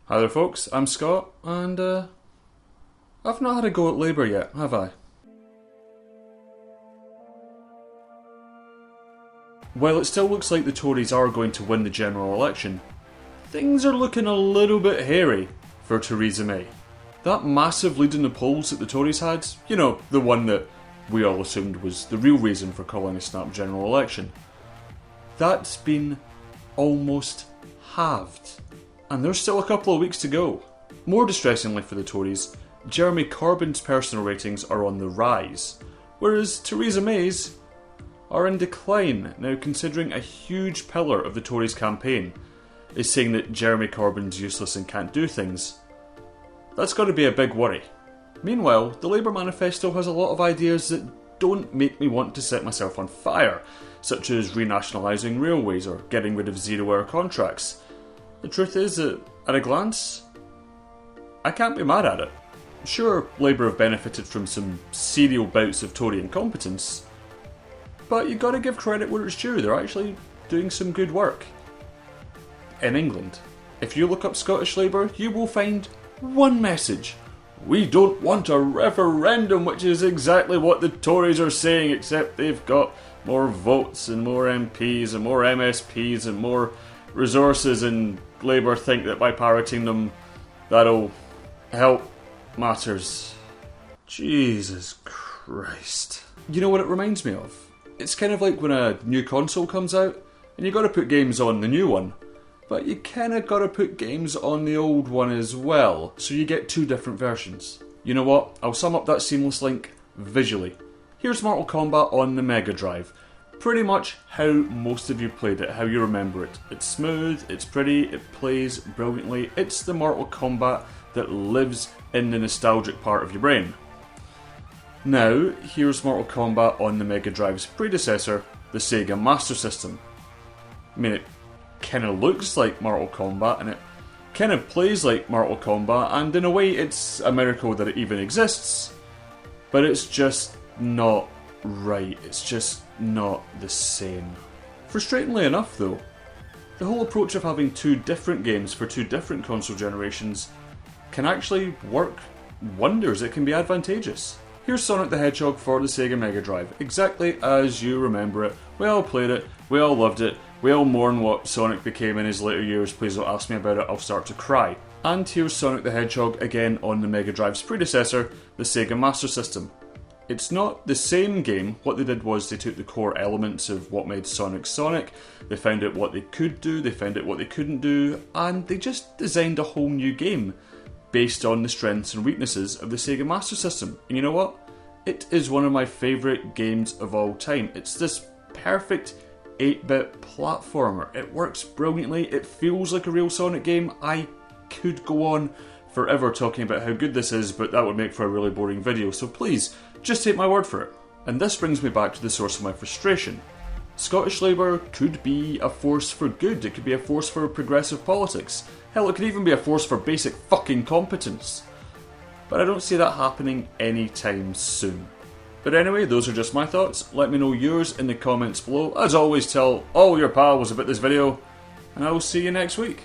Hi there folks, I'm Scott, and I've not had a go at Labour yet, have I? While it still looks like the Tories are going to win the general election, things are looking a little bit hairy for Theresa May. That massive lead in the polls that the Tories had, you know, the one that we all assumed was the real reason for calling a snap general election, that's been almost halved. And there's still a couple of weeks to go. More distressingly for the Tories, Jeremy Corbyn's personal ratings are on the rise, whereas Theresa May's are in decline. Now, considering a huge pillar of the Tories' campaign is saying that Jeremy Corbyn's useless and can't do things, that's got to be a big worry. Meanwhile, the Labour manifesto has a lot of ideas that don't make me want to set myself on fire, such as renationalising railways or getting rid of zero-hour contracts. The truth is that, at a glance, I can't be mad at it. Sure, Labour have benefited from some serial bouts of Tory incompetence, but you've got to give credit where it's due, they're actually doing some good work. In England, if you look up Scottish Labour, you will find one message. We don't want a referendum, which is exactly what the Tories are saying, except they've got more votes and more MPs and more MSPs and more resources, and Labour think that by pirating them, that'll help matters. Jesus Christ. You know what it reminds me of? It's kind of like when a new console comes out, and you gotta put games on the new one, but you kinda gotta put games on the old one as well, so you get two different versions. You know what? I'll sum up that seamless link visually. Here's Mortal Kombat on the Mega Drive. Pretty much how most of you played it, how you remember it. It's smooth, it's pretty, it plays brilliantly. It's the Mortal Kombat that lives in the nostalgic part of your brain. Now, here's Mortal Kombat on the Mega Drive's predecessor, the Sega Master System. I mean, it kinda looks like Mortal Kombat, and it kinda plays like Mortal Kombat, and in a way it's a miracle that it even exists, but it's just not right, it's just not the same. Frustratingly enough though, the whole approach of having two different games for two different console generations can actually work wonders, it can be advantageous. Here's Sonic the Hedgehog for the Sega Mega Drive, exactly as you remember it. We all played it, we all loved it, we all mourn what Sonic became in his later years, please don't ask me about it, I'll start to cry. And here's Sonic the Hedgehog again on the Mega Drive's predecessor, the Sega Master System. It's not the same game. What they did was they took the core elements of what made Sonic Sonic, they found out what they could do, they found out what they couldn't do, and they just designed a whole new game based on the strengths and weaknesses of the Sega Master System. And you know what? It is one of my favourite games of all time. It's this perfect 8-bit platformer. It works brilliantly, it feels like a real Sonic game. I could go on forever talking about how good this is, but that would make for a really boring video, so please, just take my word for it. And this brings me back to the source of my frustration. Scottish Labour could be a force for good, it could be a force for progressive politics. Hell, it could even be a force for basic fucking competence. But I don't see that happening anytime soon. But anyway, those are just my thoughts. Let me know yours in the comments below. As always, tell all your pals about this video, and I will see you next week.